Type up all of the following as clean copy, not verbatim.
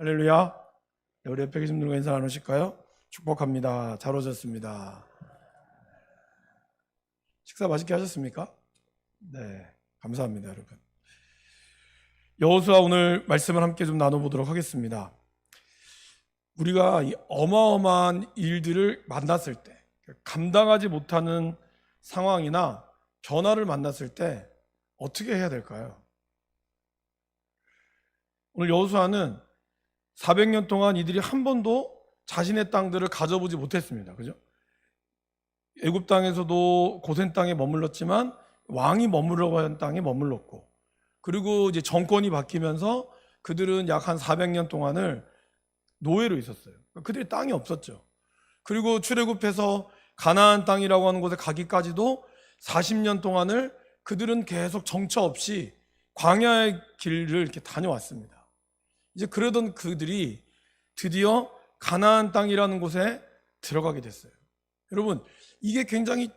할렐루야. 네, 우리 옆에 계신 분들과 인사 나누실까요? 축복합니다. 잘 오셨습니다. 식사 맛있게 하셨습니까? 네, 감사합니다, 여러분. 여호수아 오늘 말씀을 함께 좀 나눠보도록 하겠습니다. 우리가 이 어마어마한 일들을 만났을 때, 감당하지 못하는 상황이나 변화를 만났을 때 어떻게 해야 될까요? 오늘 여호수아는 400년 동안 이들이 한 번도 자신의 땅들을 가져보지 못했습니다. 그죠? 애굽 땅에서도 고센 땅에 머물렀지만 왕이 머무르려고 하는 땅에 머물렀고, 그리고 이제 정권이 바뀌면서 그들은 약 한 400년 동안을 노예로 있었어요. 그들이 땅이 없었죠. 그리고 출애굽해서 가나안 땅이라고 하는 곳에 가기까지도 40년 동안을 그들은 계속 정처 없이 광야의 길을 이렇게 다녀왔습니다. 이제 그러던 그들이 드디어 가나안 땅이라는 곳에 들어가게 됐어요. 여러분, 이게 굉장히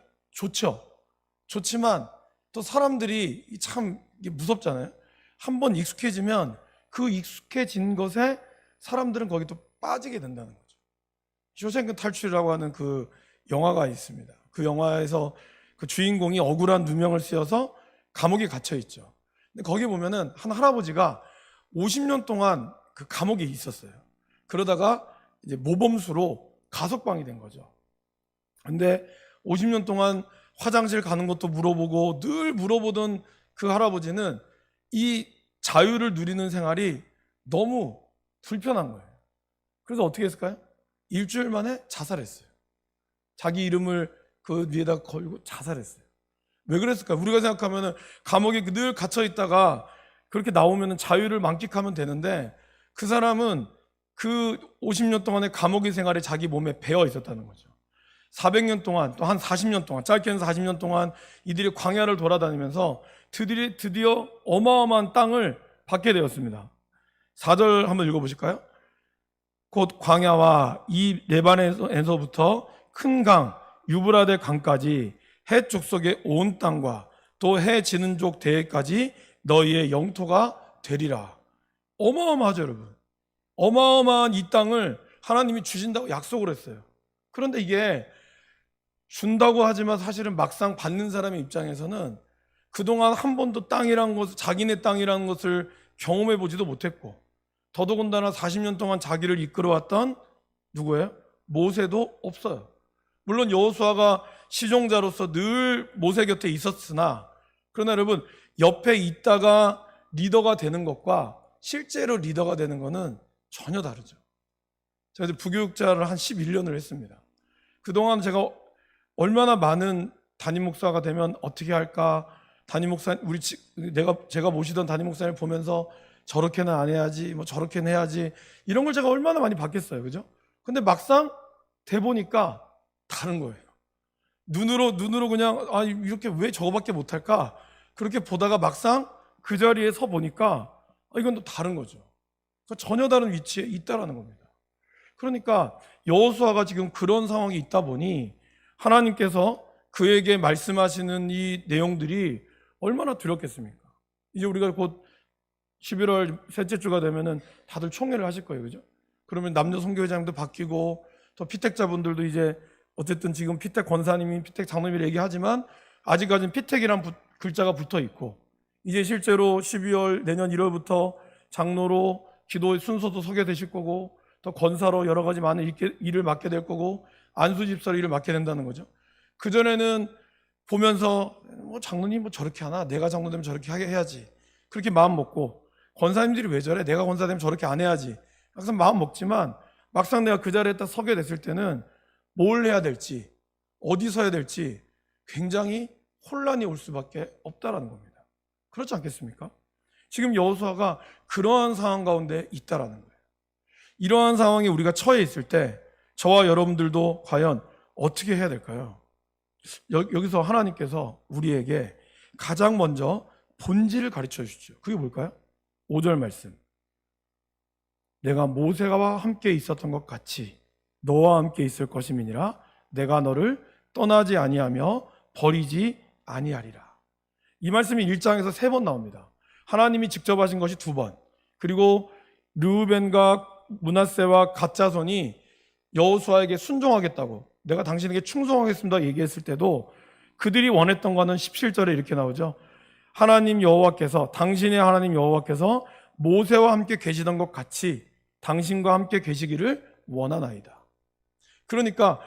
좋지만 또 사람들이 참 무섭잖아요. 한번 익숙해지면 그 익숙해진 것에 사람들은 거기 또 빠지게 된다는 거죠. 쇼생크 탈출이라고 하는 그 영화가 있습니다. 그 영화에서 그 주인공이 억울한 누명을 쓰여서 감옥에 갇혀 있죠. 근데 거기 보면은 한 할아버지가 50년 동안 그 감옥에 있었어요. 그러다가 이제 모범수로 가석방이 된 거죠. 근데 50년 동안 화장실 가는 것도 물어보고 늘 물어보던 그 할아버지는 이 자유를 누리는 생활이 너무 불편한 거예요. 그래서 어떻게 했을까요? 일주일 만에 자살했어요. 자기 이름을 그 위에다 걸고 자살했어요. 왜 그랬을까요? 우리가 생각하면 감옥에 늘 갇혀 있다가 그렇게 나오면 자유를 만끽하면 되는데, 그 사람은 그 50년 동안의 감옥의 생활에 자기 몸에 배어 있었다는 거죠. 400년 동안, 또 한 40년 동안, 짧게는 40년 동안 이들이 광야를 돌아다니면서 드디어 어마어마한 땅을 받게 되었습니다. 4절 한번 읽어보실까요? 곧 광야와 이 레바논에서부터 큰 강, 유브라데 강까지 해 족속의 온 땅과 또 해 지는 족 대해까지 너희의 영토가 되리라. 어마어마하죠, 여러분. 어마어마한 이 땅을 하나님이 주신다고 약속을 했어요. 그런데 이게 준다고 하지만 사실은 막상 받는 사람의 입장에서는 그동안 한 번도 땅이란 것을, 자기네 땅이라는 것을 경험해 보지도 못했고, 더더군다나 40년 동안 자기를 이끌어왔던 누구예요? 모세도 없어요. 물론 여호수아가 시종자로서 늘 모세 곁에 있었으나, 그러나 여러분, 옆에 있다가 리더가 되는 것과 실제로 리더가 되는 것은 전혀 다르죠. 제가 이제 부교육자를 한 11년을 했습니다. 그동안 제가 얼마나 많은 담임 목사가 되면 어떻게 할까, 담임 목사, 제가 모시던 담임 목사를 보면서 저렇게는 안 해야지, 뭐 저렇게는 해야지, 이런 걸 제가 얼마나 많이 받겠어요. 그죠? 근데 막상 돼 보니까 다른 거예요. 눈으로 그냥, 아, 이렇게 왜 저거밖에 못할까? 그렇게 보다가 막상 그 자리에 서 보니까 이건 또 다른 거죠. 그러니까 전혀 다른 위치에 있다라는 겁니다. 그러니까 여호수아가 지금 그런 상황이 있다 보니 하나님께서 그에게 말씀하시는 이 내용들이 얼마나 두렵겠습니까? 이제 우리가 곧 11월 셋째 주가 되면은 다들 총회를 하실 거예요. 그죠? 그러면 남녀 선교회장도 바뀌고, 또 피택자분들도 이제 어쨌든 지금 피택 권사님이 피택 장로님이 얘기하지만 아직까지는 피택이란 글자가 붙어 있고, 이제 실제로 12월 내년 1월부터 장로로 기도 순서도 서게 되실 거고, 또 권사로 여러 가지 많은 일을 맡게 될 거고, 안수집사로 일을 맡게 된다는 거죠. 그전에는 보면서 뭐 장로님 뭐 저렇게 하나, 내가 장로 되면 저렇게 해야지, 그렇게 마음 먹고, 권사님들이 왜 저래, 내가 권사 되면 저렇게 안 해야지, 항상 마음 먹지만 막상 내가 그 자리에 딱 서게 됐을 때는 뭘 해야 될지, 어디 서야 될지 굉장히 혼란이 올 수밖에 없다라는 겁니다. 그렇지 않겠습니까? 지금 여호수아가 그러한 상황 가운데 있다라는 거예요. 이러한 상황에 우리가 처해 있을 때 저와 여러분들도 과연 어떻게 해야 될까요? 여기서 하나님께서 우리에게 가장 먼저 본질을 가르쳐 주시죠. 그게 뭘까요? 5절 말씀. 내가 모세와 함께 있었던 것 같이 너와 함께 있을 것임이니라. 내가 너를 떠나지 아니하며 버리지 아니하리라. 이 말씀이 1장에서 3번 나옵니다. 하나님이 직접 하신 것이 2번, 그리고 르우벤과 므낫세와 갓 자손이 여호수아에게 순종하겠다고, 내가 당신에게 충성하겠습니다 얘기했을 때도 그들이 원했던 거는 17절에 이렇게 나오죠. 하나님 여호와께서, 당신의 하나님 여호와께서 모세와 함께 계시던 것 같이 당신과 함께 계시기를 원하나이다. 그러니까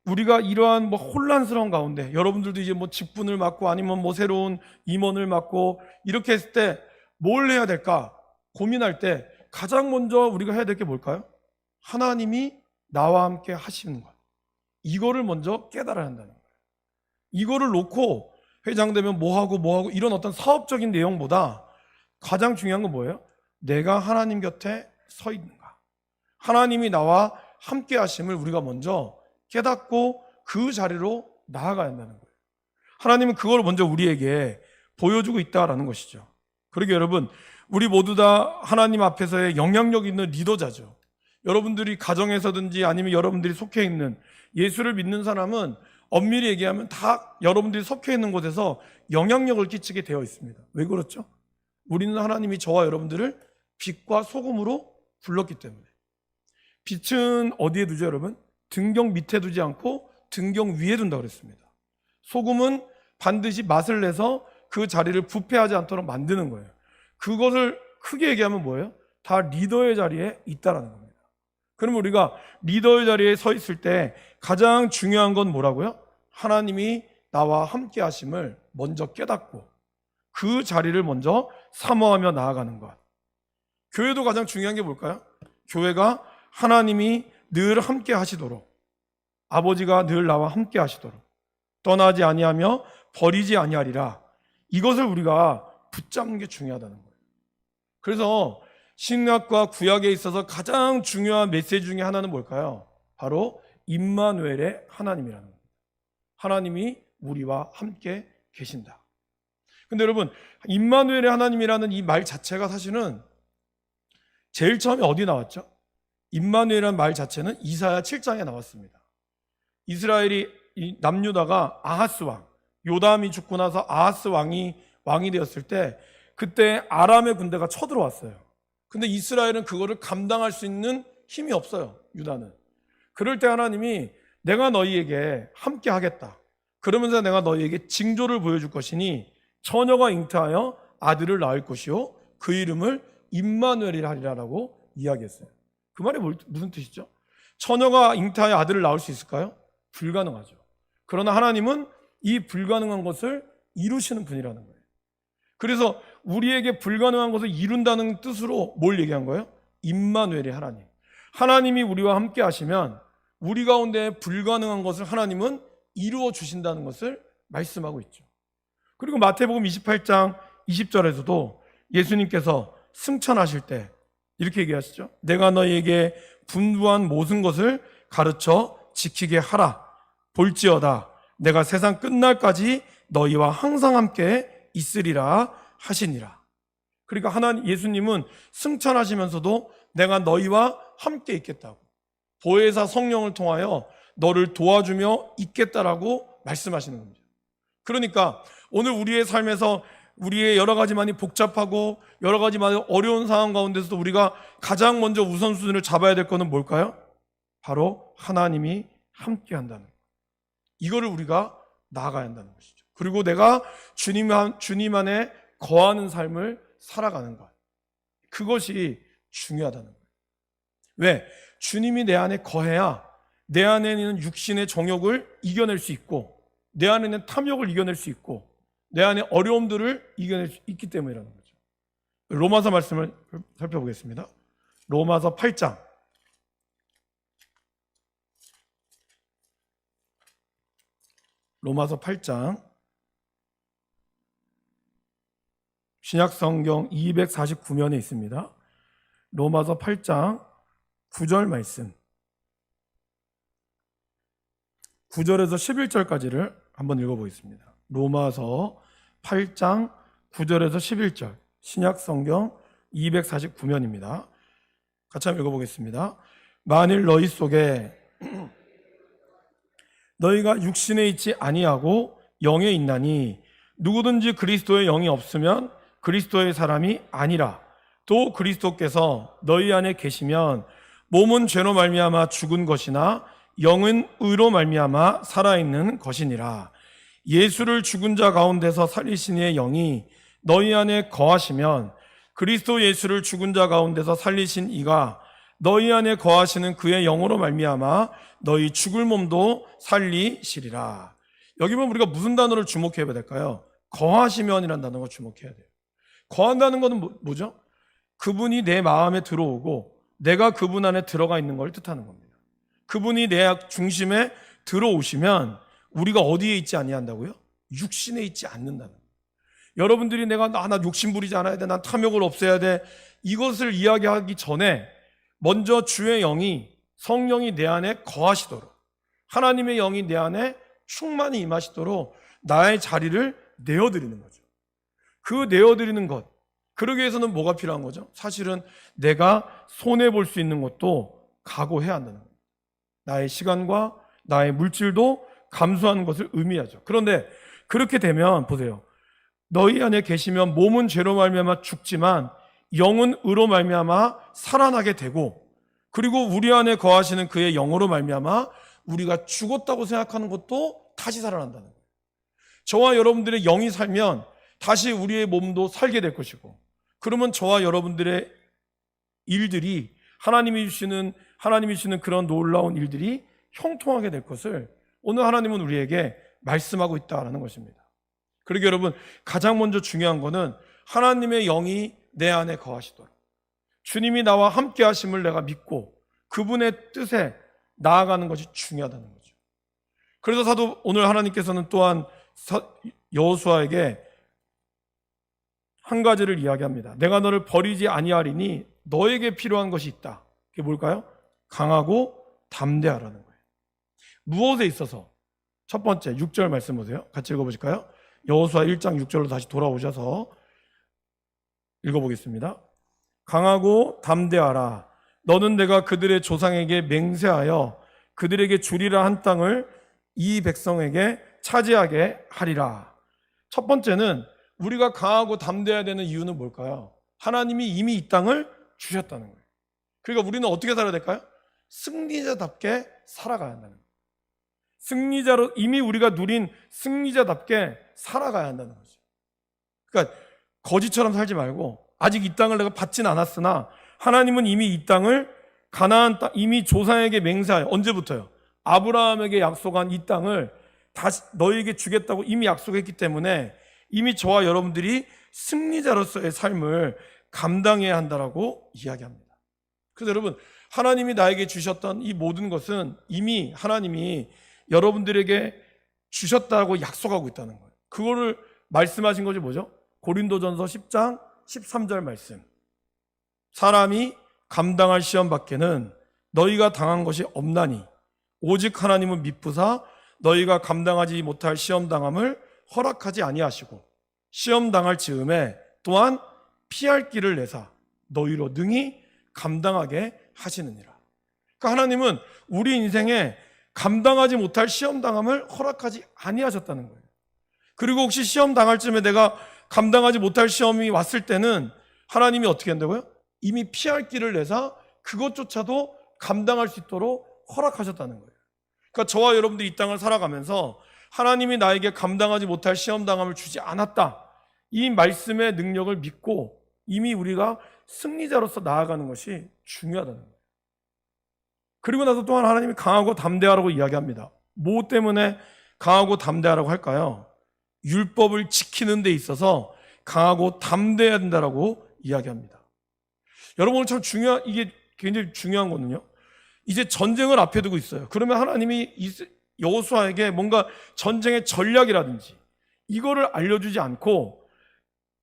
우리가 이러한 혼란스러운 가운데, 여러분들도 이제 직분을 맡고 아니면 새로운 임원을 맡고 이렇게 했을 때 뭘 해야 될까 고민할 때 가장 먼저 우리가 해야 될 게 뭘까요? 하나님이 나와 함께 하시는 것, 이거를 먼저 깨달아야 한다는 거예요. 이거를 놓고 회장되면 뭐하고 이런 어떤 사업적인 내용보다 가장 중요한 건 뭐예요? 내가 하나님 곁에 서 있는가, 하나님이 나와 함께 하심을 우리가 먼저 깨닫고 그 자리로 나아가야 한다는 거예요. 하나님은 그걸 먼저 우리에게 보여주고 있다라는 것이죠. 그러게 여러분, 우리 모두 다 하나님 앞에서의 영향력 있는 리더자죠. 여러분들이 가정에서든지 아니면 여러분들이 속해 있는, 예수를 믿는 사람은 엄밀히 얘기하면 다 여러분들이 속해 있는 곳에서 영향력을 끼치게 되어 있습니다. 왜 그렇죠? 우리는 하나님이 저와 여러분들을 빛과 소금으로 불렀기 때문에. 빛은 어디에 두죠, 여러분? 등경 밑에 두지 않고 등경 위에 둔다고 그랬습니다. 소금은 반드시 맛을 내서 그 자리를 부패하지 않도록 만드는 거예요. 그것을 크게 얘기하면 뭐예요? 다 리더의 자리에 있다라는 겁니다. 그러면 우리가 리더의 자리에 서 있을 때 가장 중요한 건 뭐라고요? 하나님이 나와 함께 하심을 먼저 깨닫고 그 자리를 먼저 사모하며 나아가는 것. 교회도 가장 중요한 게 뭘까요? 교회가 하나님이 늘 함께 하시도록, 아버지가 늘 나와 함께 하시도록, 떠나지 아니하며 버리지 아니하리라, 이것을 우리가 붙잡는 게 중요하다는 거예요. 그래서 신약과 구약에 있어서 가장 중요한 메시지 중에 하나는 뭘까요? 바로 임마누엘의 하나님이라는 겁니다. 하나님이 우리와 함께 계신다. 근데 여러분, 임마누엘의 하나님이라는 이 말 자체가 사실은 제일 처음에 어디 나왔죠? 임마누엘이라는 말 자체는 이사야 7장에 나왔습니다. 이스라엘이 남유다가 아하스 왕, 요담이 죽고 나서 아하스 왕이 되었을 때 그때 아람의 군대가 쳐들어왔어요. 근데 이스라엘은 그거를 감당할 수 있는 힘이 없어요, 유다는. 그럴 때 하나님이 내가 너희에게 함께 하겠다. 그러면서 내가 너희에게 징조를 보여줄 것이니 처녀가 잉태하여 아들을 낳을 것이요 그 이름을 임마누엘이라 하리라라고 이야기했어요. 그 말이 무슨 뜻이죠? 처녀가 잉태하여 아들을 낳을 수 있을까요? 불가능하죠. 그러나 하나님은 이 불가능한 것을 이루시는 분이라는 거예요. 그래서 우리에게 불가능한 것을 이룬다는 뜻으로 뭘 얘기한 거예요? 임마누엘의 하나님. 하나님이 우리와 함께 하시면 우리 가운데 불가능한 것을 하나님은 이루어 주신다는 것을 말씀하고 있죠. 그리고 마태복음 28장 20절에서도 예수님께서 승천하실 때 이렇게 얘기하시죠. 내가 너희에게 분부한 모든 것을 가르쳐 지키게 하라. 볼지어다 내가 세상 끝날까지 너희와 항상 함께 있으리라 하시니라. 그러니까 예수님은 승천하시면서도 내가 너희와 함께 있겠다고, 보혜사 성령을 통하여 너를 도와주며 있겠다라고 말씀하시는 겁니다. 그러니까 오늘 우리의 삶에서 우리의 여러 가지 많이 복잡하고 여러 가지 많이 어려운 상황 가운데서도 우리가 가장 먼저 우선순위를 잡아야 될 것은 뭘까요? 바로 하나님이 함께 한다는 것. 이거를 우리가 나아가야 한다는 것이죠. 그리고 내가 주님 안에 거하는 삶을 살아가는 것. 그것이 중요하다는 거예요. 왜? 주님이 내 안에 거해야 내 안에 있는 육신의 정욕을 이겨낼 수 있고, 내 안에 있는 탐욕을 이겨낼 수 있고, 내 안에 어려움들을 이겨낼 수 있기 때문이라는 거죠. 로마서 말씀을 살펴보겠습니다. 로마서 8장. 로마서 8장. 신약성경 249면에 있습니다. 로마서 8장 9절 말씀. 9절에서 11절까지를 한번 읽어보겠습니다. 로마서 8장 9절에서 11절, 신약성경 249면입니다. 같이 한번 읽어보겠습니다. 만일 너희 속에 너희가 육신에 있지 아니하고 영에 있나니 누구든지 그리스도의 영이 없으면 그리스도의 사람이 아니라, 또 그리스도께서 너희 안에 계시면 몸은 죄로 말미암아 죽은 것이나 영은 의로 말미암아 살아있는 것이니라. 예수를 죽은 자 가운데서 살리신 이의 영이 너희 안에 거하시면 그리스도 예수를 죽은 자 가운데서 살리신 이가 너희 안에 거하시는 그의 영으로 말미암아 너희 죽을 몸도 살리시리라. 여기 보면 우리가 무슨 단어를 주목해야 될까요? 거하시면이라는 단어가 주목해야 돼요. 거한다는 것은 뭐죠? 그분이 내 마음에 들어오고 내가 그분 안에 들어가 있는 걸 뜻하는 겁니다. 그분이 내 중심에 들어오시면 우리가 어디에 있지 아니한다고요? 육신에 있지 않는다는 거예요. 여러분들이 나 욕심 부리지 않아야 돼, 난 탐욕을 없애야 돼, 이것을 이야기하기 전에 먼저 주의 영이, 성령이 내 안에 거하시도록, 하나님의 영이 내 안에 충만히 임하시도록 나의 자리를 내어드리는 거죠. 그 내어드리는 것, 그러기 위해서는 뭐가 필요한 거죠? 사실은 내가 손해볼 수 있는 것도 각오해야 한다는 겁니다. 나의 시간과 나의 물질도 감수하는 것을 의미하죠. 그런데 그렇게 되면 보세요. 너희 안에 계시면 몸은 죄로 말미암아 죽지만 영은 의로 말미암아 살아나게 되고, 그리고 우리 안에 거하시는 그의 영으로 말미암아 우리가 죽었다고 생각하는 것도 다시 살아난다는 거예요. 저와 여러분들의 영이 살면 다시 우리의 몸도 살게 될 것이고, 그러면 저와 여러분들의 일들이 하나님이 주시는 그런 놀라운 일들이 형통하게 될 것을 오늘 하나님은 우리에게 말씀하고 있다는 것입니다. 그러게 여러분, 가장 먼저 중요한 것은 하나님의 영이 내 안에 거하시도록, 주님이 나와 함께 하심을 내가 믿고 그분의 뜻에 나아가는 것이 중요하다는 거죠. 그래서 오늘 하나님께서는 또한 여호수아에게 한 가지를 이야기합니다. 내가 너를 버리지 아니하리니 너에게 필요한 것이 있다. 그게 뭘까요? 강하고 담대하라는 거예요. 무엇에 있어서? 첫 번째 6절 말씀 보세요. 같이 읽어보실까요? 여호수아 1장 6절로 다시 돌아오셔서 읽어보겠습니다. 강하고 담대하라. 너는 내가 그들의 조상에게 맹세하여 그들에게 주리라 한 땅을 이 백성에게 차지하게 하리라. 첫 번째는 우리가 강하고 담대해야 되는 이유는 뭘까요? 하나님이 이미 이 땅을 주셨다는 거예요. 그러니까 우리는 어떻게 살아야 될까요? 승리자답게 살아가야 한다는 거예요. 승리자로 이미 우리가 누린 승리자답게 살아가야 한다는 거죠. 그러니까 거지처럼 살지 말고, 아직 이 땅을 내가 받진 않았으나 하나님은 이미 이 땅을, 가나안 땅, 이미 조상에게 맹세하여, 언제부터요? 아브라함에게 약속한 이 땅을 다시 너희에게 주겠다고 이미 약속했기 때문에 이미 저와 여러분들이 승리자로서의 삶을 감당해야 한다라고 이야기합니다. 그래서 여러분, 하나님이 나에게 주셨던 이 모든 것은 이미 하나님이 여러분들에게 주셨다고 약속하고 있다는 거예요. 그거를 말씀하신 것이 뭐죠? 고린도전서 10장 13절 말씀. 사람이 감당할 시험 밖에는 너희가 당한 것이 없나니 오직 하나님은 미쁘사 너희가 감당하지 못할 시험 당함을 허락하지 아니하시고 시험 당할 즈음에 또한 피할 길을 내사 너희로 능히 감당하게 하시느니라. 그러니까 하나님은 우리 인생에 감당하지 못할 시험 당함을 허락하지 아니하셨다는 거예요. 그리고 혹시 시험 당할 즈음에 내가 감당하지 못할 시험이 왔을 때는 하나님이 어떻게 한다고요? 이미 피할 길을 내사 그것조차도 감당할 수 있도록 허락하셨다는 거예요. 그러니까 저와 여러분들이 이 땅을 살아가면서 하나님이 나에게 감당하지 못할 시험 당함을 주지 않았다, 이 말씀의 능력을 믿고 이미 우리가 승리자로서 나아가는 것이 중요하다는 거예요. 그리고 나서 또한 하나님이 강하고 담대하라고 이야기합니다. 뭐 때문에 강하고 담대하라고 할까요? 율법을 지키는 데 있어서 강하고 담대해야 된다라고 이야기합니다. 여러분, 오늘 이게 굉장히 중요한 거는요, 이제 전쟁을 앞에 두고 있어요. 그러면 하나님이 여호수아에게 뭔가 전쟁의 전략이라든지 이거를 알려주지 않고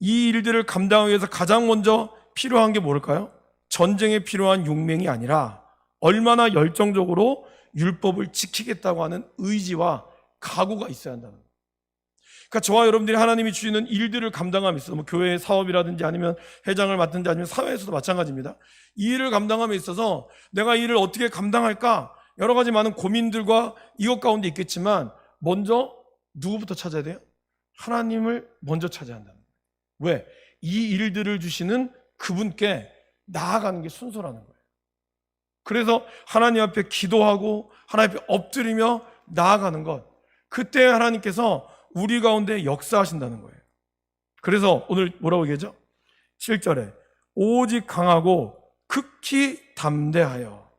이 일들을 감당하기 위해서 가장 먼저 필요한 게 뭘까요? 전쟁에 필요한 용맹이 아니라 얼마나 열정적으로 율법을 지키겠다고 하는 의지와 각오가 있어야 한다는 거예요. 그러니까 저와 여러분들이 하나님이 주시는 일들을 감당함에 있어서 교회의 사업이라든지 아니면 회장을 맡든지 아니면 사회에서도 마찬가지입니다. 이 일을 감당함에 있어서 내가 이 일을 어떻게 감당할까? 여러 가지 많은 고민들과 이것 가운데 있겠지만 먼저 누구부터 찾아야 돼요? 하나님을 먼저 찾아야 한다는 거예요. 왜? 이 일들을 주시는 그분께 나아가는 게 순서라는 거예요. 그래서 하나님 앞에 기도하고 하나님 앞에 엎드리며 나아가는 것, 그때 하나님께서 우리 가운데 역사하신다는 거예요. 그래서 오늘 뭐라고 얘기하죠? 7절에 오직 강하고 극히 담대하여.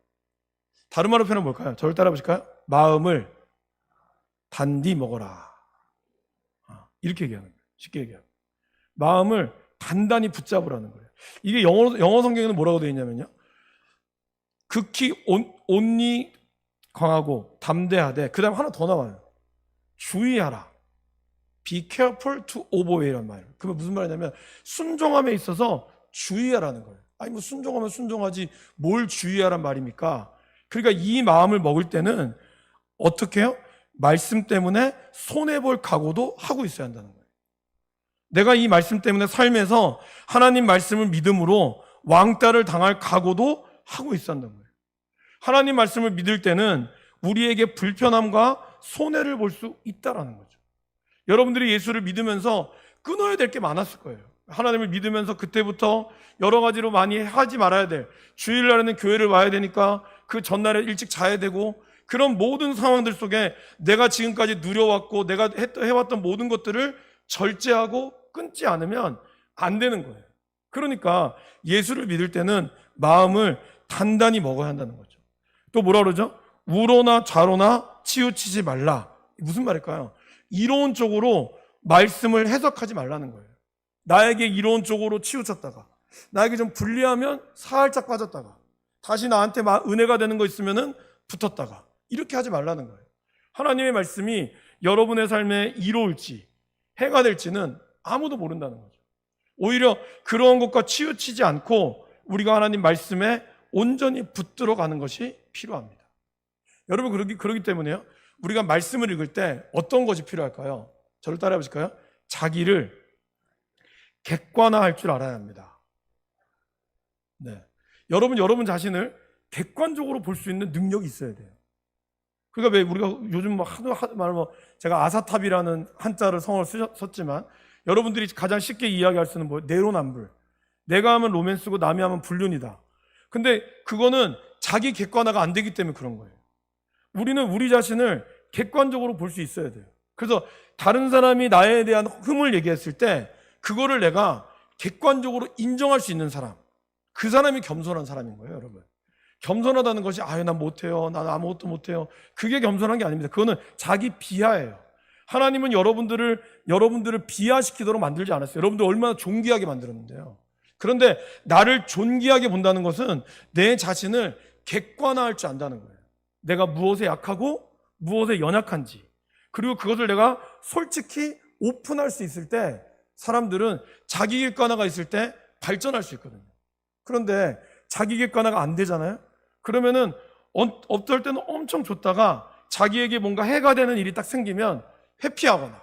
다른 말로 표현은 뭘까요? 저를 따라 보실까요? 마음을 단디 먹어라. 이렇게 얘기하는 거예요. 쉽게 얘기하면 마음을 단단히 붙잡으라는 거예요. 이게 영어 성경에는 뭐라고 되어 있냐면요, 극히 온리 강하고 담대하되, 그 다음 하나 더 나와요. 주의하라. Be careful to obey란 말이에요. 그게 무슨 말이냐면 순종함에 있어서 주의하라는 거예요. 아니 뭐 순종하면 순종하지 뭘 주의하란 말입니까? 그러니까 이 마음을 먹을 때는 어떻게 해요? 말씀 때문에 손해볼 각오도 하고 있어야 한다는 거예요. 내가 이 말씀 때문에 삶에서 하나님 말씀을 믿음으로 왕따를 당할 각오도 하고 있어야 한다는 거예요. 하나님 말씀을 믿을 때는 우리에게 불편함과 손해를 볼 수 있다라는 거죠. 여러분들이 예수를 믿으면서 끊어야 될 게 많았을 거예요. 하나님을 믿으면서 그때부터 여러 가지로 많이 하지 말아야 될, 주일날에는 교회를 와야 되니까 그 전날에 일찍 자야 되고, 그런 모든 상황들 속에 내가 지금까지 누려왔고 내가 해왔던 모든 것들을 절제하고 끊지 않으면 안 되는 거예요. 그러니까 예수를 믿을 때는 마음을 단단히 먹어야 한다는 거죠. 또 뭐라 그러죠? 우로나 좌로나 치우치지 말라. 무슨 말일까요? 이론적으로 말씀을 해석하지 말라는 거예요. 나에게 이론적으로 치우쳤다가 나에게 좀 불리하면 살짝 빠졌다가 다시 나한테 은혜가 되는 거 있으면은 붙었다가, 이렇게 하지 말라는 거예요. 하나님의 말씀이 여러분의 삶에 이로울지 해가 될지는 아무도 모른다는 거죠. 오히려 그런 것과 치우치지 않고 우리가 하나님 말씀에 온전히 붙들어 가는 것이 필요합니다. 여러분, 그러기 때문에요, 우리가 말씀을 읽을 때 어떤 것이 필요할까요? 저를 따라해 보실까요? 자기를 객관화할 줄 알아야 합니다. 네. 여러분 자신을 객관적으로 볼 수 있는 능력이 있어야 돼요. 그러니까 왜 우리가 요즘 하도 말하면, 제가 아사탑이라는 한자를 성어를 썼지만 여러분들이 가장 쉽게 이야기할 수 있는 뭐예요? 내로남불. 내가 하면 로맨스고 남이 하면 불륜이다. 근데 그거는 자기 객관화가 안 되기 때문에 그런 거예요. 우리는 우리 자신을 객관적으로 볼 수 있어야 돼요. 그래서 다른 사람이 나에 대한 흠을 얘기했을 때 그거를 내가 객관적으로 인정할 수 있는 사람, 그 사람이 겸손한 사람인 거예요, 여러분. 겸손하다는 것이 난 못해요, 난 아무것도 못해요, 그게 겸손한 게 아닙니다. 그거는 자기 비하예요. 하나님은 여러분들을 비하시키도록 만들지 않았어요. 여러분들 얼마나 존귀하게 만들었는데요. 그런데 나를 존귀하게 본다는 것은 내 자신을 객관화할 줄 안다는 거예요. 내가 무엇에 약하고 무엇에 연약한지, 그리고 그것을 내가 솔직히 오픈할 수 있을 때 사람들은 자기 객관화가 있을 때 발전할 수 있거든요. 그런데 자기 객관화가 안 되잖아요. 그러면은 어떨 때는 엄청 좋다가 자기에게 뭔가 해가 되는 일이 딱 생기면 회피하거나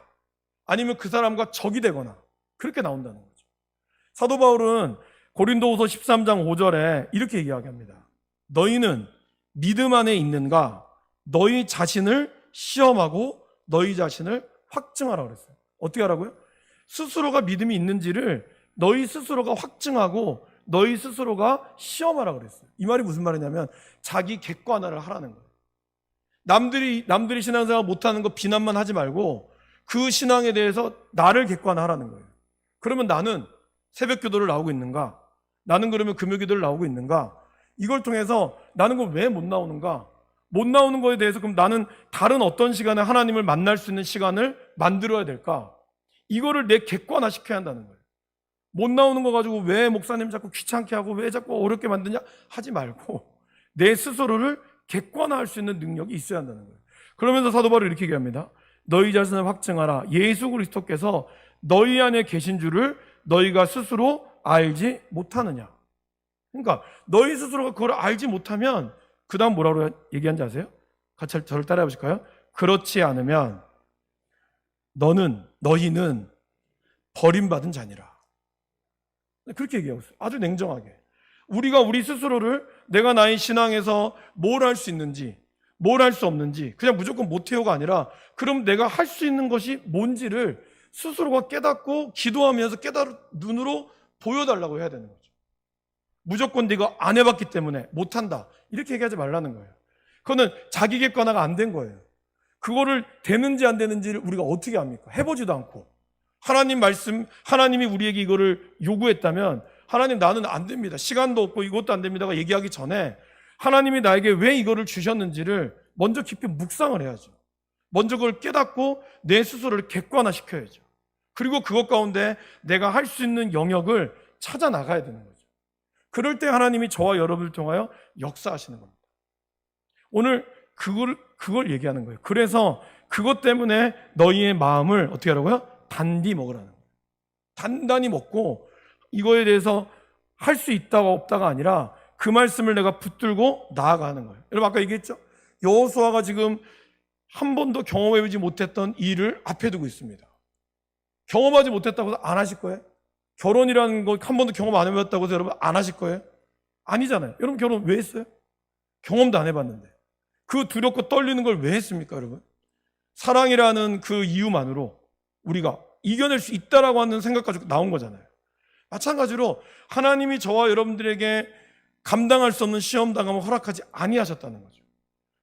아니면 그 사람과 적이 되거나 그렇게 나온다는 거죠. 사도 바울은 고린도후서 13장 5절에 이렇게 이야기합니다. 너희는 믿음 안에 있는가? 너희 자신을 시험하고 너희 자신을 확증하라 그랬어요. 어떻게 하라고요? 스스로가 믿음이 있는지를 너희 스스로가 확증하고 너희 스스로가 시험하라 그랬어요. 이 말이 무슨 말이냐면 자기 객관화를 하라는 거예요. 남들이 신앙생활 못하는 거 비난만 하지 말고 그 신앙에 대해서 나를 객관화하라는 거예요. 그러면 나는 새벽 기도를 나오고 있는가? 나는 그러면 금요 기도를 나오고 있는가? 이걸 통해서 나는 그걸 왜 못 나오는가? 못 나오는 거에 대해서 그럼 나는 다른 어떤 시간에 하나님을 만날 수 있는 시간을 만들어야 될까? 이거를 내 객관화 시켜야 한다는 거예요. 못 나오는 거 가지고 왜 목사님 자꾸 귀찮게 하고 왜 자꾸 어렵게 만드냐 하지 말고 내 스스로를 객관화할 수 있는 능력이 있어야 한다는 거예요. 그러면서 사도 바울이 이렇게 얘기합니다. 너희 자신을 확증하라. 예수 그리스도께서 너희 안에 계신 줄을 너희가 스스로 알지 못하느냐. 그러니까 너희 스스로가 그걸 알지 못하면 그 다음 뭐라고 얘기한지 아세요? 같이 저를 따라해 보실까요? 그렇지 않으면 너희는 버림받은 자니라. 그렇게 얘기하고 있어요. 아주 냉정하게. 우리가 우리 스스로를 내가 나의 신앙에서 뭘 할 수 있는지, 뭘 할 수 없는지, 그냥 무조건 못해요가 아니라 그럼 내가 할 수 있는 것이 뭔지를 스스로가 깨닫고 기도하면서 눈으로 보여달라고 해야 되는 거죠. 무조건 네가 안 해봤기 때문에 못한다. 이렇게 얘기하지 말라는 거예요. 그거는 자기 객관화가 안 된 거예요. 그거를 되는지 안 되는지를 우리가 어떻게 합니까? 해보지도 않고. 하나님 말씀, 하나님이 우리에게 이거를 요구했다면 하나님 나는 안 됩니다. 시간도 없고 이것도 안 됩니다가 얘기하기 전에 하나님이 나에게 왜 이거를 주셨는지를 먼저 깊이 묵상을 해야죠. 먼저 그걸 깨닫고 내 스스로를 객관화시켜야죠. 그리고 그것 가운데 내가 할 수 있는 영역을 찾아 나가야 되는 거죠. 그럴 때 하나님이 저와 여러분을 통하여 역사하시는 겁니다. 오늘 그걸 얘기하는 거예요. 그래서 그것 때문에 너희의 마음을 어떻게 하라고요? 단디 먹으라는 거예요. 단단히 먹고 이거에 대해서 할 수 있다가 없다가 아니라 그 말씀을 내가 붙들고 나아가는 거예요. 여러분 아까 얘기했죠? 여호수아가 지금 한 번도 경험해보지 못했던 일을 앞에 두고 있습니다. 경험하지 못했다고 해서 안 하실 거예요? 결혼이라는 거 한 번도 경험 안 해봤다고 해서 여러분 안 하실 거예요? 아니잖아요. 여러분 결혼 왜 했어요? 경험도 안 해봤는데. 그 두렵고 떨리는 걸 왜 했습니까, 여러분? 사랑이라는 그 이유만으로 우리가 이겨낼 수 있다라고 하는 생각 가지고 나온 거잖아요. 마찬가지로 하나님이 저와 여러분들에게 감당할 수 없는 시험 당함을 허락하지 아니하셨다는 거죠.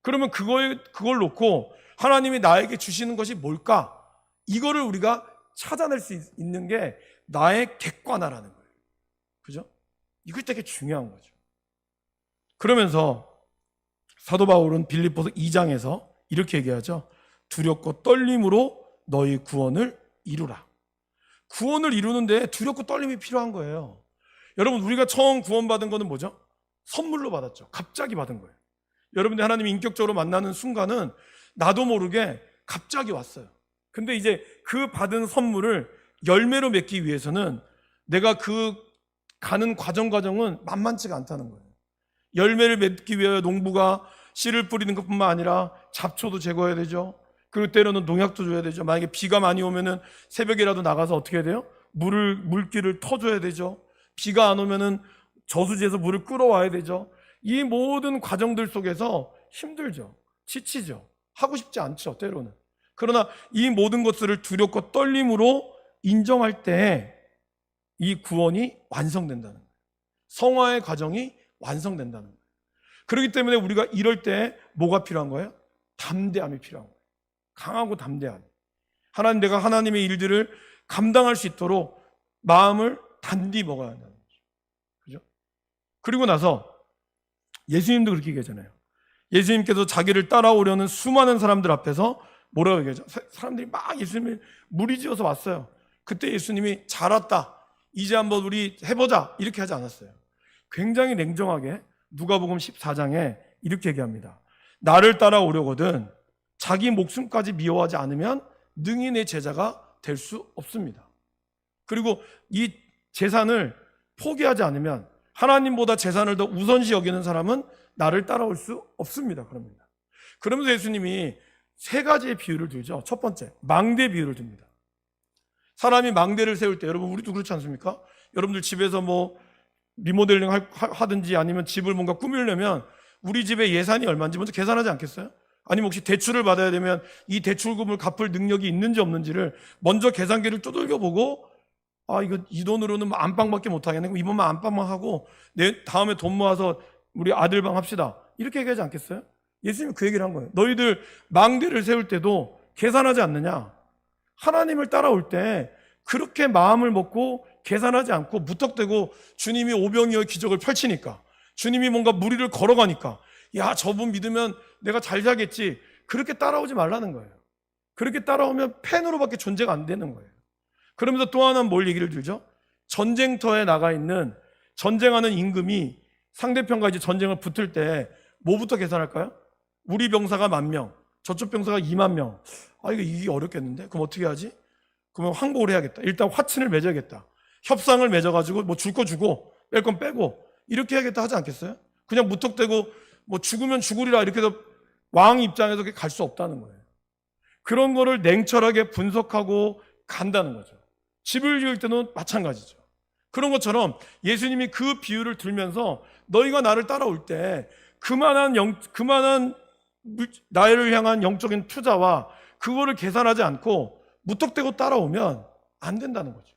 그러면 그걸 놓고 하나님이 나에게 주시는 것이 뭘까? 이거를 우리가 찾아낼 수 있는 게 나의 객관화라는 거예요. 그죠? 이거 되게 중요한 거죠. 그러면서 사도 바울은 빌립보서 2장에서 이렇게 얘기하죠. 두렵고 떨림으로 너희 구원을 이루라. 구원을 이루는데 두렵고 떨림이 필요한 거예요. 여러분 우리가 처음 구원받은 거는 뭐죠? 선물로 받았죠. 갑자기 받은 거예요. 여러분들 하나님이 인격적으로 만나는 순간은 나도 모르게 갑자기 왔어요. 근데 이제 그 받은 선물을 열매로 맺기 위해서는 내가 그 가는 과정은 만만치가 않다는 거예요. 열매를 맺기 위해 농부가 씨를 뿌리는 것뿐만 아니라 잡초도 제거해야 되죠. 그리고 때로는 농약도 줘야 되죠. 만약에 비가 많이 오면은 새벽이라도 나가서 어떻게 해야 돼요? 물길을 터줘야 되죠. 비가 안 오면은 저수지에서 물을 끌어와야 되죠. 이 모든 과정들 속에서 힘들죠. 지치죠. 하고 싶지 않죠, 때로는. 그러나 이 모든 것들을 두렵고 떨림으로 인정할 때 이 구원이 완성된다는 거예요. 성화의 과정이 완성된다는 거예요. 그렇기 때문에 우리가 이럴 때 뭐가 필요한 거예요? 담대함이 필요한 거예요. 강하고 담대함. 하나님, 내가 하나님의 일들을 감당할 수 있도록 마음을 단디 먹어야 한다는 거죠. 그죠? 그리고 나서 예수님도 그렇게 얘기하잖아요. 예수님께서 자기를 따라오려는 수많은 사람들 앞에서 뭐라고 얘기하죠? 사람들이 막 예수님을 무리지어서 왔어요. 그때 예수님이 잘 왔다. 이제 한번 우리 해보자. 이렇게 하지 않았어요. 굉장히 냉정하게 누가복음 14장에 이렇게 얘기합니다. 나를 따라오려거든 자기 목숨까지 미워하지 않으면 능히 내 제자가 될 수 없습니다. 그리고 이 재산을 포기하지 않으면 하나님보다 재산을 더 우선시 여기는 사람은 나를 따라올 수 없습니다. 그러면서 예수님이 세 가지의 비유를 들죠. 첫 번째, 망대 비유를 듭니다. 사람이 망대를 세울 때, 여러분 우리도 그렇지 않습니까? 여러분들 집에서 뭐 리모델링 하든지 아니면 집을 뭔가 꾸미려면 우리 집에 예산이 얼마인지 먼저 계산하지 않겠어요? 아니면 혹시 대출을 받아야 되면 이 대출금을 갚을 능력이 있는지 없는지를 먼저 계산기를 두들겨 보고 이거 이 돈으로는 안방밖에 못 하겠네. 이번만 안방만 하고 다음에 돈 모아서 우리 아들방 합시다. 이렇게 얘기하지 않겠어요? 예수님이 그 얘기를 한 거예요. 너희들 망대를 세울 때도 계산하지 않느냐? 하나님을 따라올 때 그렇게 마음을 먹고 계산하지 않고 무턱대고 주님이 오병이어의 기적을 펼치니까, 주님이 뭔가 무리를 걸어가니까 야 저분 믿으면 내가 잘 살겠지, 그렇게 따라오지 말라는 거예요. 그렇게 따라오면 펜으로밖에 존재가 안 되는 거예요. 그러면서 또 하나 뭘 얘기를 들죠? 전쟁터에 나가 있는 전쟁하는 임금이 상대편과 이제 전쟁을 붙을 때 뭐부터 계산할까요? 우리 병사가 10,000명, 저쪽 병사가 20,000명. 이게 어렵겠는데? 그럼 어떻게 하지? 그러면 항복을 해야겠다. 일단 화친을 맺어야겠다. 협상을 맺어가지고 뭐 줄 거 주고 뺄 건 빼고 이렇게 해야겠다 하지 않겠어요? 그냥 무턱대고 뭐 죽으면 죽으리라 이렇게 해서 왕 입장에서 갈 수 없다는 거예요. 그런 거를 냉철하게 분석하고 간다는 거죠. 집을 지을 때는 마찬가지죠. 그런 것처럼 예수님이 그 비유를 들면서 너희가 나를 따라올 때 그만한 나를 향한 영적인 투자와 그거를 계산하지 않고 무턱대고 따라오면 안 된다는 거죠.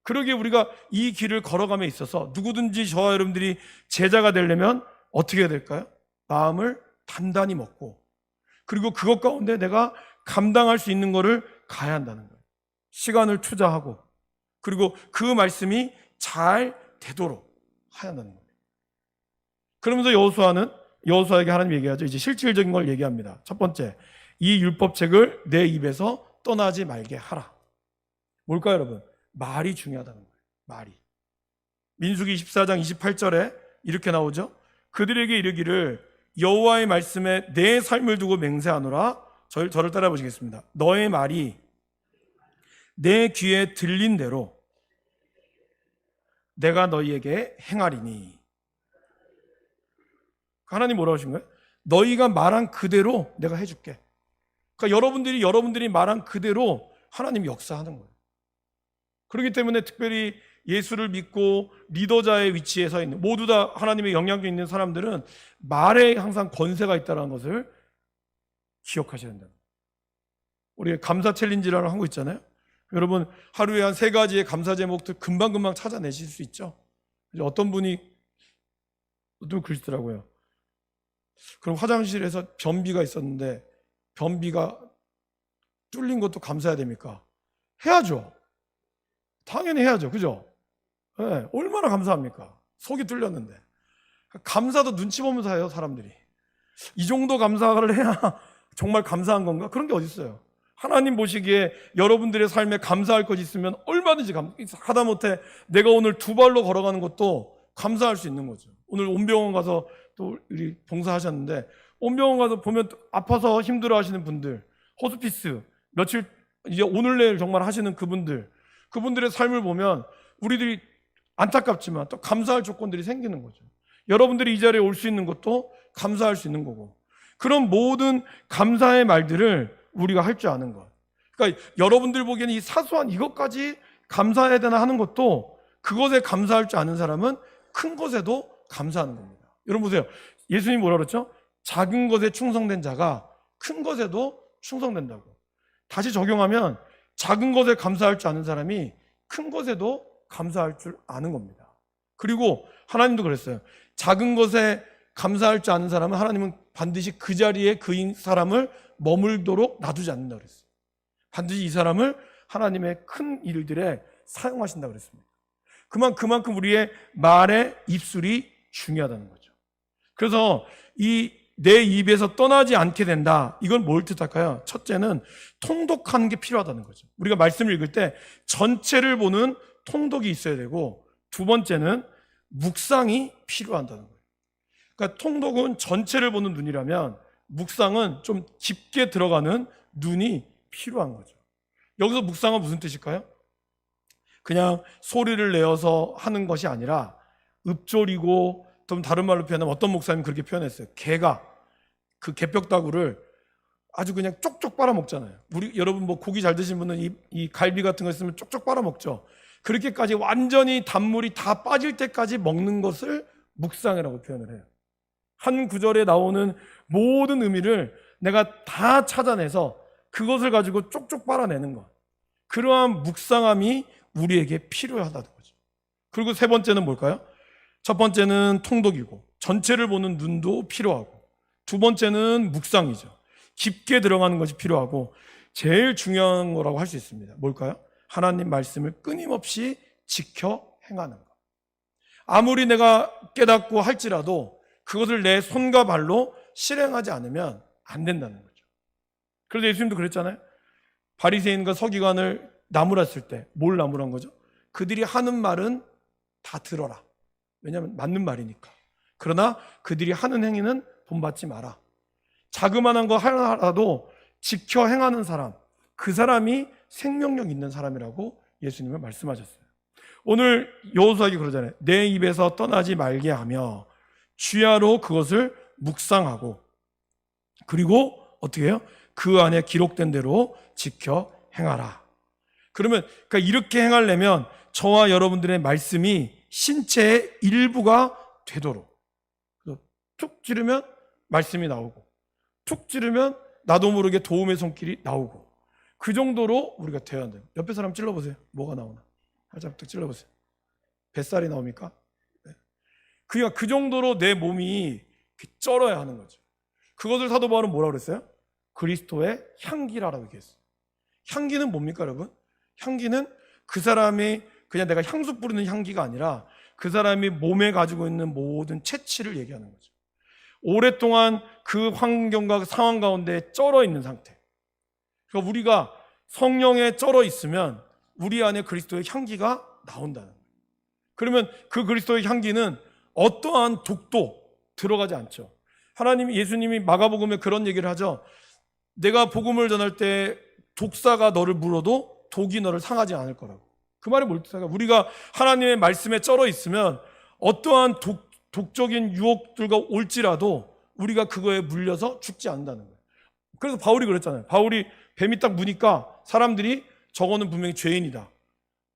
그러기에 우리가 이 길을 걸어감에 있어서 누구든지 저와 여러분들이 제자가 되려면 어떻게 해야 될까요? 마음을 단단히 먹고, 그리고 그것 가운데 내가 감당할 수 있는 거를 가야 한다는 거예요. 시간을 투자하고, 그리고 그 말씀이 잘 되도록 해야 한다는 거예요. 그러면서 여호수아에게 하나님 얘기하죠. 이제 실질적인 걸 얘기합니다. 첫 번째, 이 율법책을 내 입에서 떠나지 말게 하라. 뭘까요, 여러분? 말이 중요하다는 거예요. 말이. 민수기 24장 28절에 이렇게 나오죠. 그들에게 이르기를 여호와의 말씀에 내 삶을 두고 맹세하노라. 저를 따라 보시겠습니다. 너의 말이 내 귀에 들린 대로 내가 너희에게 행하리니. 하나님 뭐라고 하신 거예요? 너희가 말한 그대로 내가 해줄게. 그러니까 여러분들이 말한 그대로 하나님이 역사하는 거예요. 그렇기 때문에 특별히 예수를 믿고 리더자의 위치에 서 있는, 모두 다 하나님의 영향력 있는 사람들은 말에 항상 권세가 있다는 것을 기억하셔야 된다. 우리 감사 챌린지라는 거 한 거 있잖아요. 여러분 하루에 한 3가지의 감사 제목들 금방금방 찾아내실 수 있죠. 어떤 분이 그러시더라고요. 그럼 화장실에서 변비가 있었는데 변비가 뚫린 것도 감사해야 됩니까? 해야죠. 당연히 해야죠. 그죠? 네, 얼마나 감사합니까? 속이 뚫렸는데. 감사도 눈치 보면서 해요, 사람들이. 이 정도 감사를 해야 정말 감사한 건가? 그런 게 어디 있어요? 하나님 보시기에 여러분들의 삶에 감사할 것이 있으면 얼마든지 하다못해 내가 오늘 2발로 걸어가는 것도 감사할 수 있는 거죠. 오늘 온병원 가서 또 우리 봉사하셨는데, 온병원 가서 보면 아파서 힘들어 하시는 분들, 호스피스 며칠 이제 오늘 내일 정말 하시는 그분들의 삶을 보면 우리들이 안타깝지만 또 감사할 조건들이 생기는 거죠. 여러분들이 이 자리에 올 수 있는 것도 감사할 수 있는 거고, 그런 모든 감사의 말들을 우리가 할 줄 아는 것. 그러니까 여러분들 보기에는 이 사소한 이것까지 감사해야 되나 하는 것도, 그것에 감사할 줄 아는 사람은 큰 것에도 감사하는 겁니다. 여러분 보세요. 예수님이 뭐라 그랬죠? 작은 것에 충성된 자가 큰 것에도 충성된다고. 다시 적용하면 작은 것에 감사할 줄 아는 사람이 큰 것에도 감사할 줄 아는 겁니다. 그리고 하나님도 그랬어요. 작은 것에 감사할 줄 아는 사람은 하나님은 반드시 그 자리에 그 사람을 머물도록 놔두지 않는다 그랬어요. 반드시 이 사람을 하나님의 큰 일들에 사용하신다 그랬습니다. 그만큼 우리의 말의 입술이 중요하다는 거죠. 그래서 이 내 입에서 떠나지 않게 된다. 이건 뭘 뜻할까요? 첫째는 통독하는 게 필요하다는 거죠. 우리가 말씀을 읽을 때 전체를 보는 통독이 있어야 되고, 두 번째는 묵상이 필요하다는 거예요. 그러니까 통독은 전체를 보는 눈이라면 묵상은 좀 깊게 들어가는 눈이 필요한 거죠. 여기서 묵상은 무슨 뜻일까요? 그냥 소리를 내어서 하는 것이 아니라 읊조리고, 좀 다른 말로 표현하면 어떤 목사님이 그렇게 표현했어요. 개가 그 개뼈다구를 아주 그냥 쪽쪽 빨아먹잖아요. 여러분 뭐 고기 잘 드시는 분은 이 갈비 같은 거 있으면 쪽쪽 빨아먹죠. 그렇게까지 완전히 단물이 다 빠질 때까지 먹는 것을 묵상이라고 표현을 해요. 한 구절에 나오는 모든 의미를 내가 다 찾아내서 그것을 가지고 쪽쪽 빨아내는 것. 그러한 묵상함이 우리에게 필요하다는 거죠. 그리고 세 번째는 뭘까요? 첫 번째는 통독이고, 전체를 보는 눈도 필요하고, 두 번째는 묵상이죠. 깊게 들어가는 것이 필요하고, 제일 중요한 거라고 할 수 있습니다. 뭘까요? 하나님 말씀을 끊임없이 지켜 행하는 것. 아무리 내가 깨닫고 할지라도 그것을 내 손과 발로 실행하지 않으면 안 된다는 거죠. 그래서 예수님도 그랬잖아요. 바리새인과 서기관을 나무랐을 때 뭘 나무란 거죠? 그들이 하는 말은 다 들어라. 왜냐하면 맞는 말이니까. 그러나 그들이 하는 행위는 본받지 마라. 자그마한 거 하나라도 지켜 행하는 사람, 그 사람이 생명력 있는 사람이라고 예수님은 말씀하셨어요. 오늘 여호수아에게 그러잖아요. 내 입에서 떠나지 말게 하며 주야로 그것을 묵상하고, 그리고 어떻게 해요? 그 안에 기록된 대로 지켜 행하라. 그러면 그러니까 이렇게 행하려면 저와 여러분들의 말씀이 신체의 일부가 되도록, 툭 찌르면 말씀이 나오고, 툭 찌르면 나도 모르게 도움의 손길이 나오고, 그 정도로 우리가 되어야 돼요. 옆에 사람 찔러보세요. 뭐가 나오나? 살짝 딱 찔러보세요. 뱃살이 나옵니까? 네. 그러니까 그 정도로 내 몸이 쩔어야 하는 거죠. 그것을 사도 바울은 뭐라고 그랬어요? 그리스도의 향기라고 얘기했어요. 향기는 뭡니까, 여러분? 향기는 그 사람이 그냥 내가 향수 뿌리는 향기가 아니라 그 사람이 몸에 가지고 있는 모든 채취를 얘기하는 거죠. 오랫동안 그 환경과 상황 가운데 쩔어 있는 상태. 그러니까 우리가 성령에 쩔어 있으면 우리 안에 그리스도의 향기가 나온다는 거예요. 그러면 그 그리스도의 향기는 어떠한 독도 들어가지 않죠. 예수님이 마가복음에 그런 얘기를 하죠. 내가 복음을 전할 때 독사가 너를 물어도 독이 너를 상하지 않을 거라고. 그 말이 뭘까요? 우리가 하나님의 말씀에 쩔어 있으면 어떠한 독적인 유혹들과 올지라도 우리가 그거에 물려서 죽지 않는다는 거예요. 그래서 바울이 그랬잖아요. 바울이 뱀이 딱 무니까 사람들이 저거는 분명히 죄인이다,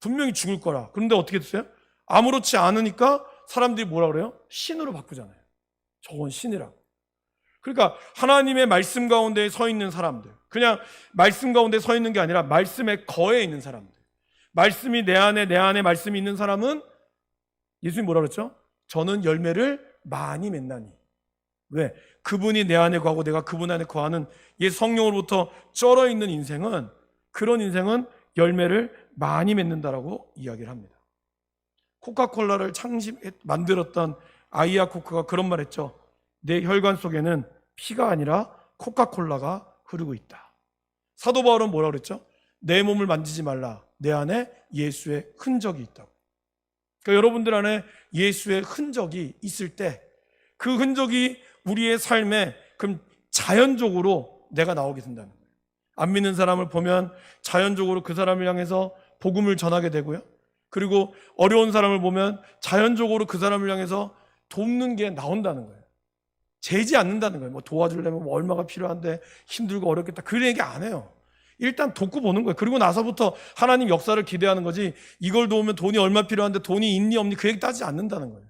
분명히 죽을 거라. 그런데 어떻게 됐어요? 아무렇지 않으니까 사람들이 뭐라 그래요? 신으로 바꾸잖아요. 저건 신이라고. 그러니까 하나님의 말씀 가운데 서 있는 사람들, 그냥 말씀 가운데 서 있는 게 아니라 말씀에 거해 있는 사람들, 말씀이 내 안에 말씀이 있는 사람은 예수님이 뭐라 그랬죠? 저는 열매를 많이 맺나니. 왜? 그분이 내 안에 거하고 내가 그분 안에 거하는 예수 성령으로부터 쩔어 있는 인생은, 그런 인생은 열매를 많이 맺는다라고 이야기를 합니다. 코카콜라를 만들었던 아이아 코크가 그런 말 했죠. 내 혈관 속에는 피가 아니라 코카콜라가 흐르고 있다. 사도 바울은 뭐라고 그랬죠? 내 몸을 만지지 말라. 내 안에 예수의 흔적이 있다고. 그러니까 여러분들 안에 예수의 흔적이 있을 때 그 흔적이 우리의 삶에 그럼 자연적으로 내가 나오게 된다는 거예요. 안 믿는 사람을 보면 자연적으로 그 사람을 향해서 복음을 전하게 되고요. 그리고 어려운 사람을 보면 자연적으로 그 사람을 향해서 돕는 게 나온다는 거예요. 재지 않는다는 거예요. 뭐 도와주려면 뭐 얼마가 필요한데 힘들고 어렵겠다, 그런 얘기 안 해요. 일단 돕고 보는 거예요. 그리고 나서부터 하나님 역사를 기대하는 거지, 이걸 도우면 돈이 얼마 필요한데 돈이 있니 없니 그 얘기 따지지 않는다는 거예요.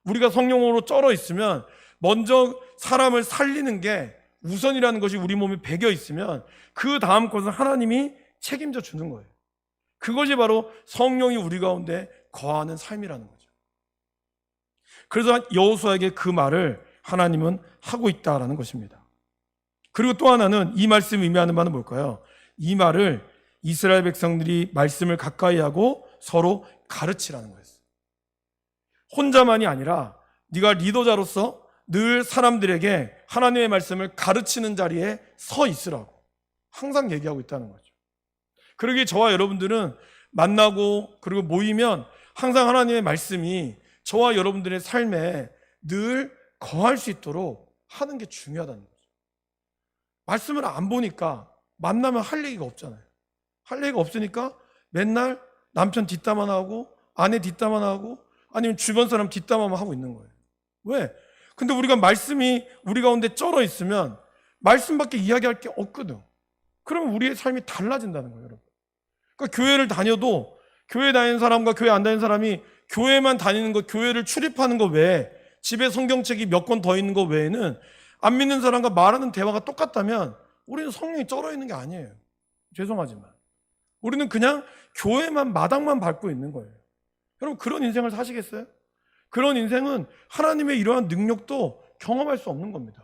우리가 성령으로 쩔어 있으면 먼저 사람을 살리는 게 우선이라는 것이 우리 몸에 배겨 있으면 그 다음 것은 하나님이 책임져 주는 거예요. 그것이 바로 성령이 우리 가운데 거하는 삶이라는 거죠. 그래서 여호수아에게 그 말을 하나님은 하고 있다라는 것입니다. 그리고 또 하나는 이 말씀이 의미하는 바는 뭘까요? 이 말을 이스라엘 백성들이 말씀을 가까이 하고 서로 가르치라는 거였어요. 혼자만이 아니라 네가 리더자로서 늘 사람들에게 하나님의 말씀을 가르치는 자리에 서 있으라고 항상 얘기하고 있다는 거죠. 그러기에 저와 여러분들은 만나고 그리고 모이면 항상 하나님의 말씀이 저와 여러분들의 삶에 늘 거할 수 있도록 하는 게 중요하다는 거죠. 말씀을 안 보니까 만나면 할 얘기가 없잖아요. 할 얘기가 없으니까 맨날 남편 뒷담화 하고 아내 뒷담화 하고 아니면 주변 사람 뒷담화만 하고 있는 거예요. 왜? 근데 우리가 말씀이 우리 가운데 쩔어 있으면 말씀밖에 이야기할 게 없거든. 그러면 우리의 삶이 달라진다는 거예요, 여러분. 그러니까 교회를 다녀도 교회 다니는 사람과 교회 안 다니는 사람이 교회만 다니는 것, 교회를 출입하는 것 외에 집에 성경책이 몇 권 더 있는 것 외에는 안 믿는 사람과 말하는 대화가 똑같다면 우리는 성령이 쩔어 있는 게 아니에요. 죄송하지만 우리는 그냥 교회만 마당만 밟고 있는 거예요. 여러분, 그런 인생을 사시겠어요? 그런 인생은 하나님의 이러한 능력도 경험할 수 없는 겁니다.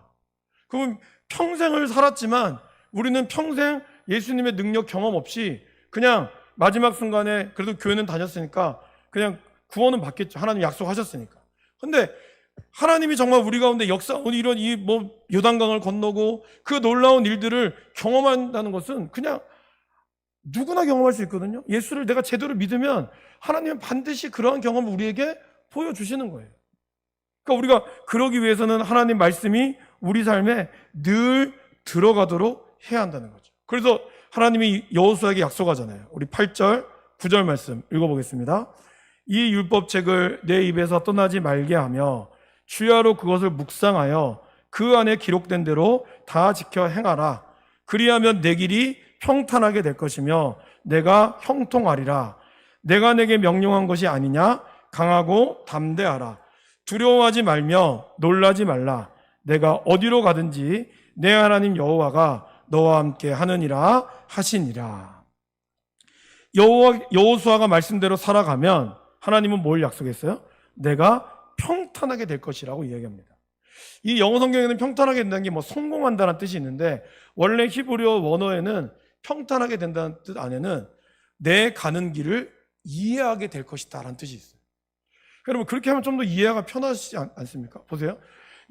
그럼 평생을 살았지만 우리는 평생 예수님의 능력 경험 없이 그냥 마지막 순간에 그래도 교회는 다녔으니까 그냥 구원은 받겠죠. 하나님 약속하셨으니까. 근데 하나님이 정말 우리 가운데 역사하는 이런 요단강을 건너고 그 놀라운 일들을 경험한다는 것은 그냥 누구나 경험할 수 있거든요. 예수를 내가 제대로 믿으면 하나님은 반드시 그러한 경험을 우리에게 보여주시는 거예요. 그러니까 우리가 그러기 위해서는 하나님 말씀이 우리 삶에 늘 들어가도록 해야 한다는 거죠. 그래서 하나님이 여호수아에게 약속하잖아요. 우리 8절, 9절 말씀 읽어보겠습니다. 이 율법책을 내 입에서 떠나지 말게 하며 주야로 그것을 묵상하여 그 안에 기록된 대로 다 지켜 행하라. 그리하면 내 길이 평탄하게 될 것이며 내가 형통하리라. 내가 내게 명령한 것이 아니냐? 강하고 담대하라. 두려워하지 말며 놀라지 말라. 내가 어디로 가든지 내 하나님 여호와가 너와 함께 하느니라 하시니라. 여호수아가 말씀대로 살아가면 하나님은 뭘 약속했어요? 내가 평탄하게 될 것이라고 이야기합니다. 이 영어 성경에는 평탄하게 된다는 게 뭐 성공한다는 뜻이 있는데, 원래 히브리어 원어에는 평탄하게 된다는 뜻 안에는 내 가는 길을 이해하게 될 것이다 라는 뜻이 있어요. 여러분, 그렇게 하면 좀 더 이해가 편하시지 않습니까? 보세요.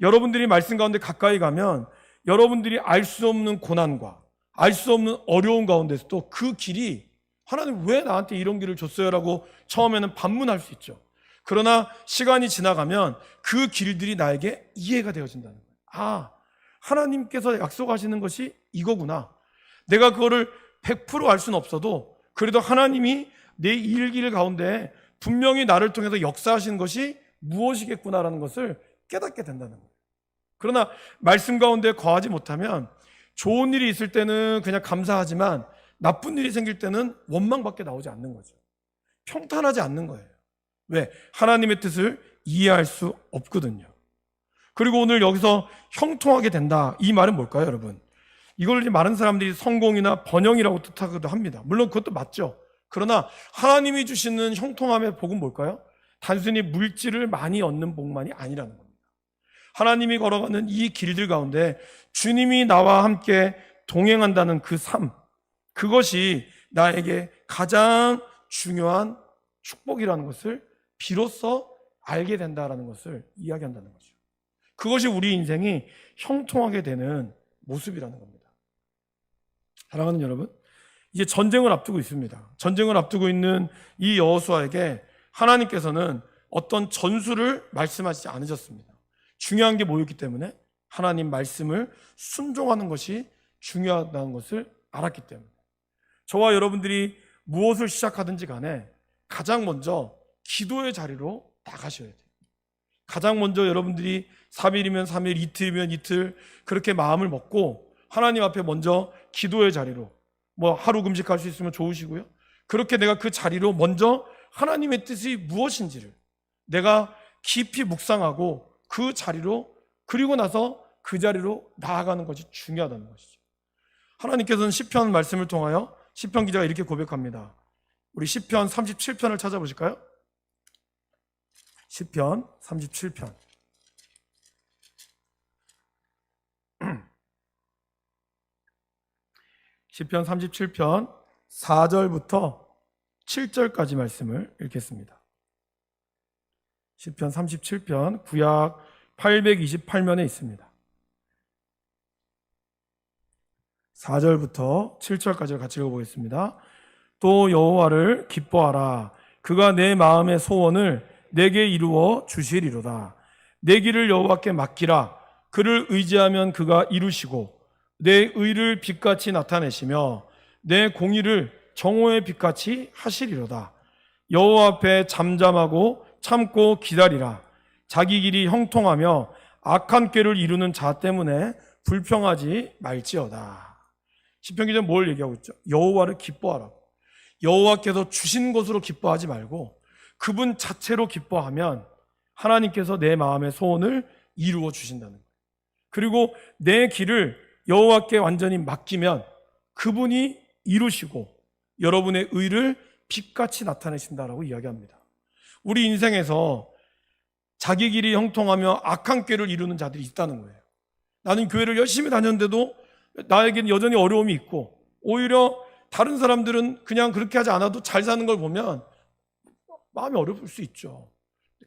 여러분들이 말씀 가운데 가까이 가면 여러분들이 알 수 없는 고난과 알 수 없는 어려움 가운데서도 그 길이, 하나님 왜 나한테 이런 길을 줬어요? 라고 처음에는 반문할 수 있죠. 그러나 시간이 지나가면 그 길들이 나에게 이해가 되어진다는 거예요. 아, 하나님께서 약속하시는 것이 이거구나. 내가 그거를 100% 알 수는 없어도 그래도 하나님이 내 일길 가운데 분명히 나를 통해서 역사하시는 것이 무엇이겠구나라는 것을 깨닫게 된다는 거예요. 그러나 말씀 가운데 거하지 못하면 좋은 일이 있을 때는 그냥 감사하지만 나쁜 일이 생길 때는 원망밖에 나오지 않는 거죠. 평탄하지 않는 거예요. 왜? 하나님의 뜻을 이해할 수 없거든요. 그리고 오늘 여기서 형통하게 된다, 이 말은 뭘까요, 여러분? 이걸 이제 많은 사람들이 성공이나 번영이라고 뜻하기도 합니다. 물론 그것도 맞죠. 그러나 하나님이 주시는 형통함의 복은 뭘까요? 단순히 물질을 많이 얻는 복만이 아니라는 겁니다. 하나님이 걸어가는 이 길들 가운데 주님이 나와 함께 동행한다는 그 삶, 그것이 나에게 가장 중요한 축복이라는 것을 비로소 알게 된다는 것을 이야기한다는 거죠. 그것이 우리 인생이 형통하게 되는 모습이라는 겁니다. 사랑하는 여러분, 이제 전쟁을 앞두고 있습니다. 전쟁을 앞두고 있는 이 여호수아에게 하나님께서는 어떤 전술을 말씀하시지 않으셨습니다. 중요한 게 뭐였기 때문에? 하나님 말씀을 순종하는 것이 중요하다는 것을 알았기 때문에. 저와 여러분들이 무엇을 시작하든지 간에 가장 먼저 기도의 자리로 나가셔야 돼요. 가장 먼저 여러분들이 3일이면 3일, 이틀이면 이틀 그렇게 마음을 먹고 하나님 앞에 먼저 기도의 자리로, 뭐 하루 금식할 수 있으면 좋으시고요. 그렇게 내가 그 자리로 먼저 하나님의 뜻이 무엇인지를 내가 깊이 묵상하고 그 자리로, 그리고 나서 그 자리로 나아가는 것이 중요하다는 것이죠. 하나님께서는 시편 말씀을 통하여 시편 기자가 이렇게 고백합니다. 우리 시편 37편을 찾아보실까요? 시편 37편. 시편 37편 4절부터 7절까지 말씀을 읽겠습니다. 시편 37편 구약 828면에 있습니다. 4절부터 7절까지 같이 읽어보겠습니다. 또 여호와를 기뻐하라. 그가 내 마음의 소원을 내게 이루어 주시리로다. 내 길을 여호와께 맡기라. 그를 의지하면 그가 이루시고 내 의를 빛같이 나타내시며 내 공의를 정오의 빛같이 하시리로다. 여호와 앞에 잠잠하고 참고 기다리라. 자기 길이 형통하며 악한 꾀를 이루는 자 때문에 불평하지 말지어다. 시편 기자는 뭘 얘기하고 있죠? 여호와를 기뻐하라고. 여호와께서 주신 것으로 기뻐하지 말고 그분 자체로 기뻐하면 하나님께서 내 마음의 소원을 이루어 주신다는 거예요. 그리고 내 길을 여호와께 완전히 맡기면 그분이 이루시고 여러분의 의를 빛같이 나타내신다라고 이야기합니다. 우리 인생에서 자기 길이 형통하며 악한 꾀를 이루는 자들이 있다는 거예요. 나는 교회를 열심히 다녔는데도 나에게는 여전히 어려움이 있고, 오히려 다른 사람들은 그냥 그렇게 하지 않아도 잘 사는 걸 보면 마음이 어려울 수 있죠.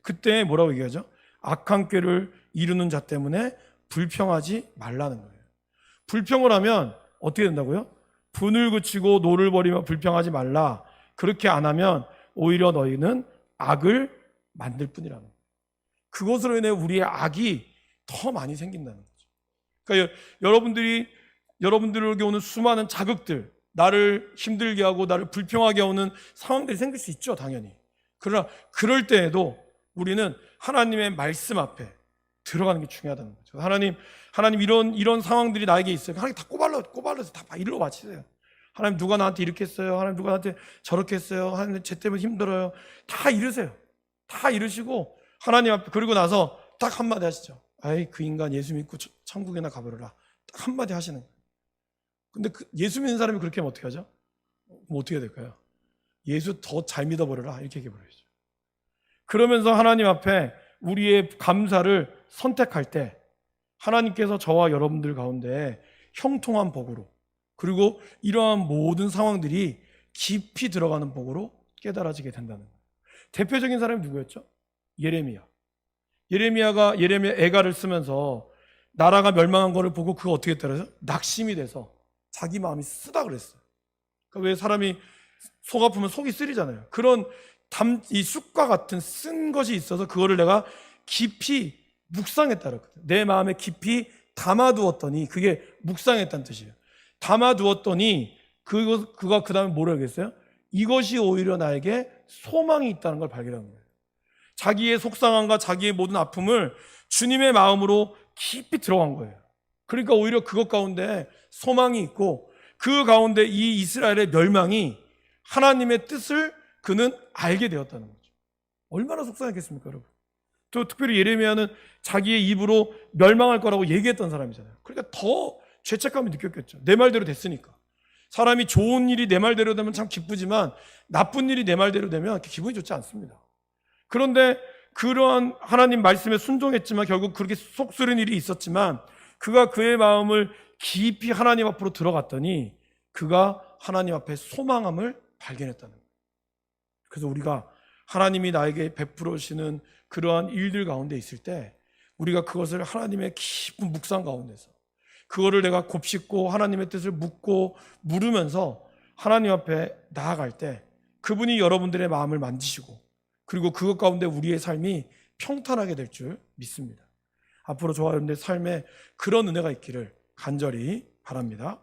그때 뭐라고 얘기하죠? 악한 꾀를 이루는 자 때문에 불평하지 말라는 거예요. 불평을 하면 어떻게 된다고요? 분을 그치고 노를 버리며 불평하지 말라. 그렇게 안 하면 오히려 너희는 악을 만들 뿐이라는 거예요. 그것으로 인해 우리의 악이 더 많이 생긴다는 거죠. 그러니까 여러분들에게 오는 수많은 자극들, 나를 힘들게 하고 나를 불평하게 오는 상황들이 생길 수 있죠, 당연히. 그러나 그럴 때에도 우리는 하나님의 말씀 앞에 들어가는 게 중요하다는 거죠. 하나님 이런 상황들이 나에게 있어요. 하나님 다 꼬발려서 다 일로 바치세요. 하나님 누가 나한테 이렇게 했어요. 하나님 누가 나한테 저렇게 했어요. 하나님 쟤 때문에 힘들어요. 다 이러세요. 다 이러시고 하나님 앞에, 그리고 나서 딱 한마디 하시죠. 아이, 그 인간 예수 믿고 천국에나 가버려라. 딱 한마디 하시는 거예요. 근데 예수 믿는 사람이 그렇게 하면 어떻게 하죠? 그럼 어떻게 해야 될까요? 예수 더 잘 믿어버려라 이렇게 얘기해버려야죠. 그러면서 하나님 앞에 우리의 감사를 선택할 때 하나님께서 저와 여러분들 가운데 형통한 복으로, 그리고 이러한 모든 상황들이 깊이 들어가는 복으로 깨달아지게 된다는 거예요. 대표적인 사람이 누구였죠? 예레미야. 예레미야 애가를 쓰면서 나라가 멸망한 거를 보고 그거 어떻게 했더라고요? 낙심이 돼서 자기 마음이 쓰다 그랬어요. 그러니까 왜 사람이 속 아프면 속이 쓰리잖아요. 그런 이 쑥과 같은 쓴 것이 있어서 그거를 내가 깊이 묵상했다 그랬거든요. 내 마음에 깊이 담아두었더니, 그게 묵상했다는 뜻이에요. 담아두었더니 그가 그 다음에 뭐라고 했어요? 이것이 오히려 나에게 소망이 있다는 걸 발견한 거예요. 자기의 속상함과 자기의 모든 아픔을 주님의 마음으로 깊이 들어간 거예요. 그러니까 오히려 그것 가운데 소망이 있고, 그 가운데 이 이스라엘의 멸망이 하나님의 뜻을 그는 알게 되었다는 거죠. 얼마나 속상했겠습니까, 여러분? 또 특별히 예레미야는 자기의 입으로 멸망할 거라고 얘기했던 사람이잖아요. 그러니까 더 죄책감이 느꼈겠죠. 내 말대로 됐으니까. 사람이 좋은 일이 내 말대로 되면 참 기쁘지만 나쁜 일이 내 말대로 되면 기분이 좋지 않습니다. 그런데 그러한 하나님 말씀에 순종했지만 결국 그렇게 속 쓰린 일이 있었지만, 그가 그의 마음을 깊이 하나님 앞으로 들어갔더니 그가 하나님 앞에 소망함을 발견했다는 거예요. 그래서 우리가 하나님이 나에게 베풀어 주시는 그러한 일들 가운데 있을 때 우리가 그것을 하나님의 깊은 묵상 가운데서 그거를 내가 곱씹고 하나님의 뜻을 묻고 물으면서 하나님 앞에 나아갈 때 그분이 여러분들의 마음을 만지시고, 그리고 그것 가운데 우리의 삶이 평탄하게 될 줄 믿습니다. 앞으로 저와 여러분들의 삶에 그런 은혜가 있기를 간절히 바랍니다.